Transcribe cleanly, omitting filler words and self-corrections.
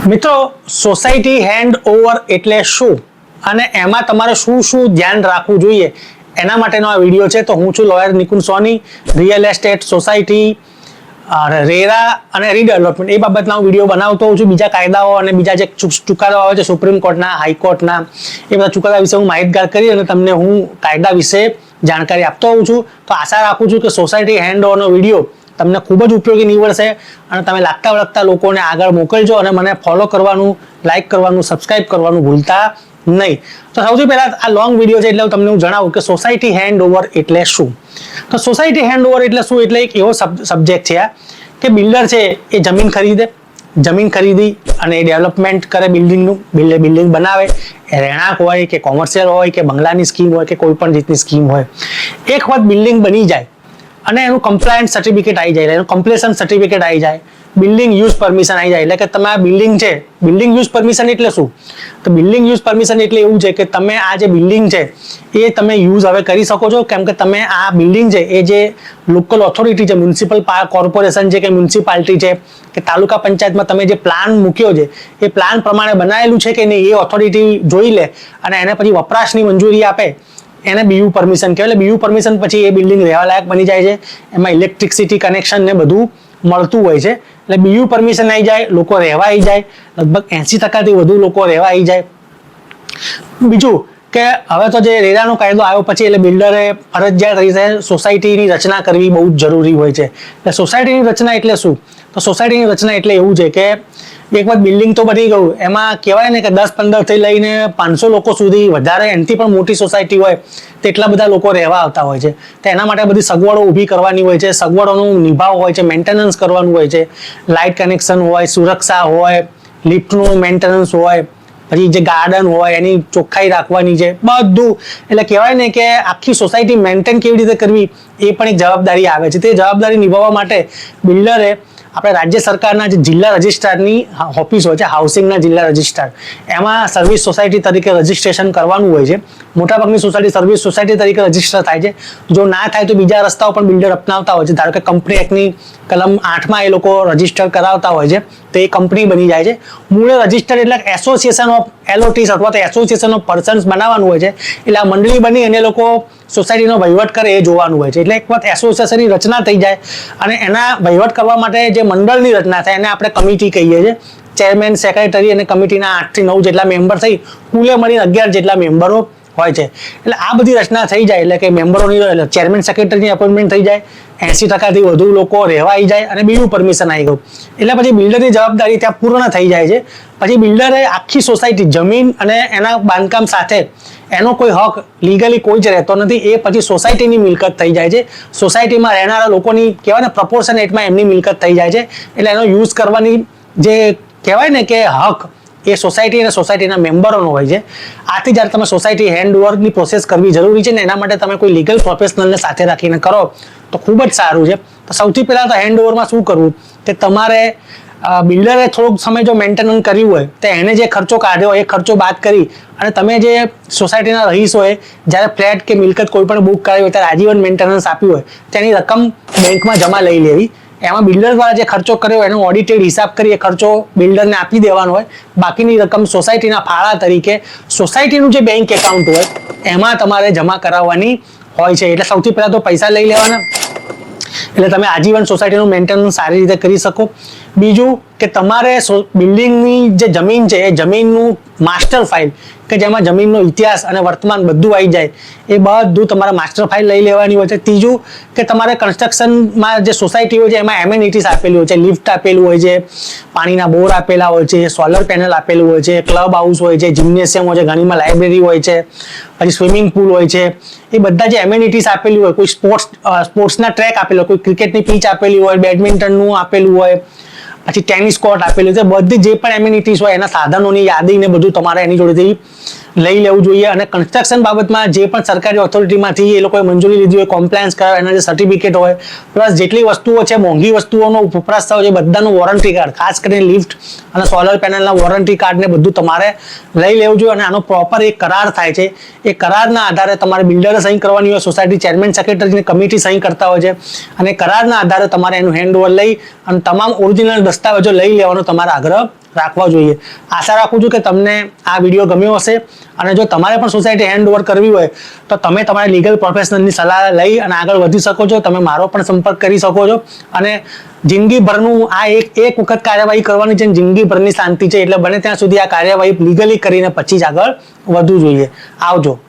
મિત્રો, society hand over એટલે શું અને એમાં તમારે શું શું ધ્યાન રાખવું જોઈએ એના માટેનો આ વિડીયો છે. તો હું છું લોયર નિકુંજ સોની. રિયલ એસ્ટેટ, સોસાયટી, રેરા અને રીડેવલપમેન્ટ એ બાબતના હું વિડીયો બનાવતો હોઉં છું. બીજા કાયદાઓ અને બીજા જે ચુકાદાઓ આવે છે સુપ્રીમ કોર્ટના, હાઈકોર્ટના, એ બધા ચુકાદા વિશે હું માહિતગાર કરી અને તમને હું કાયદા વિશે જાણકારી આપતો હોઉં છું. તો આશા રાખું છું કે સોસાયટી હેન્ડ ઓવરનો વિડીયો તમને ખૂબ જ ઉપયોગી નીવડશે અને તમે લાગતા વળગતા લોકોને આગળ મોકલજો અને મને ફોલો કરવાનું, લાઈક કરવાનું, સબસ્ક્રાઇબ કરવાનું ભૂલતા નહીં. તો સૌથી પહેલા આ લોંગ વિડીયો છે એટલે તમને હું જણાવું કે સોસાયટી હેન્ડ ઓવર એટલે શું. તો સોસાયટી હેન્ડ ઓવર એટલે શું? એટલે એક એવો સબ્જેક્ટ છે કે બિલ્ડર છે એ જમીન ખરીદી અને ડેવલપમેન્ટ કરે, બિલ્ડિંગ બનાવે. રહેણાંક હોય કે કોમર્શિયલ હોય કે બંગલાની સ્કીમ હોય કે કોઈ પણ રીતની સ્કીમ હોય, એક વખત બિલ્ડિંગ બની જાય અને એનું કમ્પ્લાયન્સ સર્ટિફિકેટ આવી જાય, એનું કમ્પ્લીશન સર્ટિફિકેટ આવી જાય, બિલ્ડિંગ યુઝ પરમિશન આવી જાય. એટલે કે તમે આ બિલ્ડિંગ છે, બિલ્ડિંગ યુઝ પરમિશન એટલે શું? તો બિલ્ડિંગ યુઝ પરમિશન એટલે એવું છે કે તમે આ જે બિલ્ડિંગ છે એ તમે યુઝ હવે કરી શકો છો, કેમ કે તમે આ બિલ્ડિંગ છે એ જે લોકલ ઓથોરિટી છે, મ્યુનિસિપલ કોર્પોરેશન છે કે મ્યુનિસિપાલિટી છે કે તાલુકા પંચાયતમાં તમે જે પ્લાન મૂક્યો છે એ પ્લાન પ્રમાણે બનાવેલું છે કે નહીં એ ઓથોરિટી જોઈ લે અને એને પછી વપરાશની મંજૂરી આપે. એને બીયુ પરમિશન કહેવાય. એટલે બીયુ પરમિશન પછી એ બિલ્ડિંગ રહેવા લાયક બની જાય છે. એમાં ઇલેક્ટ્રિસિટી કનેક્શન ને બધું મળતું હોય છે. એટલે બીયુ પરમિશન આવી જાય, લોકો રહેવા આવી જાય, લગભગ 80% વધુ લોકો રહેવા આવી જાય. બીજું કે હવે તો જે રેરાનો કાયદો આવ્યો પછી એટલે બિલ્ડરે ફરજિયાત રીતે સોસાયટીની રચના કરવી બહુ જ જરૂરી હોય છે. એટલે સોસાયટીની રચના એટલે શું? તો સોસાયટીની રચના એટલે એવું છે કે એક વખત બિલ્ડિંગ તો બની ગયું, એમાં કહેવાય ને કે 10-15 થી લઈને 500 લોકો સુધી, વધારે એનાથી પણ મોટી સોસાયટી હોય તેટલા બધા લોકો રહેવા આવતા હોય છે. તો એના માટે બધી સગવડો ઊભી કરવાની હોય છે, સગવડોનું નિભાવ હોય છે, મેન્ટેનન્સ કરવાનું હોય છે, લાઇટ કનેક્શન હોય, સુરક્ષા હોય, લિફ્ટનું મેન્ટેનન્સ હોય, પછી જે ગાર્ડન હોય એની ચોખ્ખાઈ રાખવાની છે, બધું. એટલે કહેવાય ને કે આખી સોસાયટી મેન્ટેન કેવી રીતે કરવી એ પણ એક જવાબદારી આવે છે. તે જવાબદારી નિભાવવા માટે બિલ્ડરે આપણે રાજ્ય સરકારના જે જિલ્લા રજિસ્ટ્રારની ઓફિસ હોય છે, હાઉસિંગના જિલ્લા રજિસ્ટ્રાર, એમાં સર્વિસ સોસાયટી તરીકે રજિસ્ટ્રેશન કરવાનું હોય છે. મોટાભાગની સોસાયટી સર્વિસ સોસાયટી તરીકે રજિસ્ટર થાય છે. જો ના થાય તો બીજા રસ્તાઓ પણ બિલ્ડર અપનાવતા હોય છે. ધારો કે કંપની એક્ટની કલમ 8માં એ લોકો રજિસ્ટર કરાવતા હોય છે તો એ કંપની બની જાય છે. મૂળે રજિસ્ટર એટલે એસોસિએશન ઓફ એલોટીસ અથવા તો એસોસિએશન ઓફ પર્સન્સ બનાવવાનું હોય છે. એટલે આ મંડળી બની અને લોકો સોસાયટીનો વહીવટ કરે એ જોવાનું હોય છે. એટલે એક વખત એસોસિએશનની રચના થઈ જાય અને એના વહીવટ કરવા માટે જે મંડળની રચના થાય એને આપણે કમિટી કહીએ છીએ. ચેરમેન, સેક્રેટરી અને કમિટીના 8 થી 9 જેટલા મેમ્બર થઈ કુલે મળીને 11 જેટલા મેમ્બરો હોય છે. એટલે આ બધી રચના થઈ જાય એટલે કે મેમ્બરોની, ચેરમેન સેક્રેટરીની અપોઇન્ટમેન્ટ થઈ જાય, 80% થી વધુ લોકો રહેવા આવી જાય અને બીજું પરમિશન આવી ગયું. એટલે પછી બિલ્ડરની જવાબદારી ત્યાં પૂર્ણ થઈ જાય છે. પછી બિલ્ડરે આખી સોસાયટી, જમીન અને એના બાંધકામ સાથે એનો કોઈ હક લીગલી કોઈ જ રહેતો નથી. એ પછી સોસાયટીની મિલકત થઈ જાય છે. સોસાયટીમાં રહેનારા લોકોની કહેવાય ને પ્રપોર્શનેટમાં એમની મિલકત થઈ જાય છે. એટલે એનો યુઝ કરવાની જે કહેવાય ને કે હક એ સોસાયટી અને સોસાયટીના મેમ્બરોનો હોય છે. આથી જ્યારે તમે સોસાયટી હેન્ડ ઓવરની પ્રોસેસ કરવી જરૂરી છે ને એના માટે તમે કોઈ લીગલ પ્રોફેશનલને સાથે રાખીને કરો તો ખૂબ જ સારું છે. તો સૌથી પહેલાં તો હેન્ડ ઓવરમાં શું કરવું કે તમારે બિલ્ડરે થોડોક સમય જો મેન્ટેનન્સ કર્યું હોય તો એને જે ખર્ચો કાઢ્યો એ ખર્ચો બાદ કરી અને તમે જે સોસાયટીના રહીશોએ જ્યારે ફ્લેટ કે મિલકત કોઈ પણ બુક કરાવી હોય ત્યારે આજીવન મેન્ટેનન્સ આપ્યું હોય તેની રકમ બેંકમાં જમા લઈ લેવી. એમાં બિલ્ડર દ્વારા જે ખર્ચો કર્યો એનો ઓડિટેડ હિસાબ કરી એ ખર્ચો બિલ્ડરને આપી દેવાનો હોય. બાકીની રકમ સોસાયટીના ફાળા તરીકે સોસાયટીનું જે બેંક એકાઉન્ટ હોય એમાં તમારે જમા કરાવવાની હોય છે. એટલે સૌથી પહેલાં તો પૈસા લઈ લેવાના એટલે તમે આજીવન સોસાયટીનું મેન્ટેનન્સ સારી રીતે કરી શકો. બીજું કે તમારે બિલ્ડિંગની જે જમીન છે એ જમીનનું માસ્ટર ફાઇલ કે જેમાં જમીનનો ઇતિહાસ અને વર્તમાન બધું આવી જાય એ બધું તમારે માસ્ટર ફાઇલ લઈ લેવાની હોય છે. ત્રીજું કે તમારે કન્સ્ટ્રક્શનમાં જે સોસાયટી હોય છે એમાં એમેનિટીઝ આપેલી હોય છે, લિફ્ટ આપેલું હોય છે, પાણીના બોર આપેલા હોય છે, સોલર પેનલ આપેલું હોય છે, ક્લબ હાઉસ હોય છે, જિમ્નેશિયમ હોય છે, ઘણીમાં લાઇબ્રેરી હોય છે, પછી સ્વિમિંગ પુલ હોય છે. એ બધા જે એમેનિટીઝ આપેલી હોય, કોઈ સ્પોર્ટ્સના ટ્રેક આપેલો હોય, કોઈ ક્રિકેટની પીચ આપેલી હોય, બેડમિન્ટનનું આપેલું હોય, પછી ટેનિસ કોર્ટ આપેલું છે, બધી જે પણ એમ્યુનિટીઝ હોય એના સાધનોની યાદી ને બધું તમારે એની જોડેથી લઈ લેવું જોઈએ. અને કન્સ્ટ્રક્શન બાબતમાં જે પણ સરકારી ઓથોરિટીમાંથી એ લોકોએ મંજૂરી લીધી હોય, કોમ્પ્લાયન્સ કરાવે એના જે સર્ટિફિકેટ હોય, પ્લસ જેટલી વસ્તુઓ છે, મોંઘી વસ્તુઓનો વપરાશ થયો છે બધાનું વોરંટી કાર્ડ, ખાસ કરીને લિફ્ટ અને સોલર પેનલના વોરંટી કાર્ડ ને બધું તમારે લઈ લેવું જોઈએ. અને આનો પ્રોપર એક કરાર થાય છે. એ કરારના આધારે તમારે બિલ્ડરે સહી કરવાની હોય, સોસાયટી ચેરમેન સેક્રેટરીની કમિટી સહી કરતા હોય છે અને કરારના આધારે તમારે એનું હેન્ડ ઓવર લઈ અને તમામ ઓરિજિનલ દસ્તાવેજો લઈ લેવાનો તમારે આગ્રહ રાખવા જોઈએ. આશા રાખું છું કે તમને આ વિડીયો ગમ્યો હશે અને જો તમારે પણ સોસાયટી હેન્ડ ઓવર કરવી હોય તો તમે તમારા લીગલ પ્રોફેશનલની સલાહ લઈ અને આગળ વધી શકો છો. તમે મારો પણ સંપર્ક કરી શકો છો અને જિંદગીભરનું આ એક વખત કાર્યવાહી કરવાની છે, જિંદગીભરની શાંતિ છે, એટલે બને ત્યાં સુધી આ કાર્યવાહી લીગલી કરીને પછી જ આગળ વધવું જોઈએ. આવજો.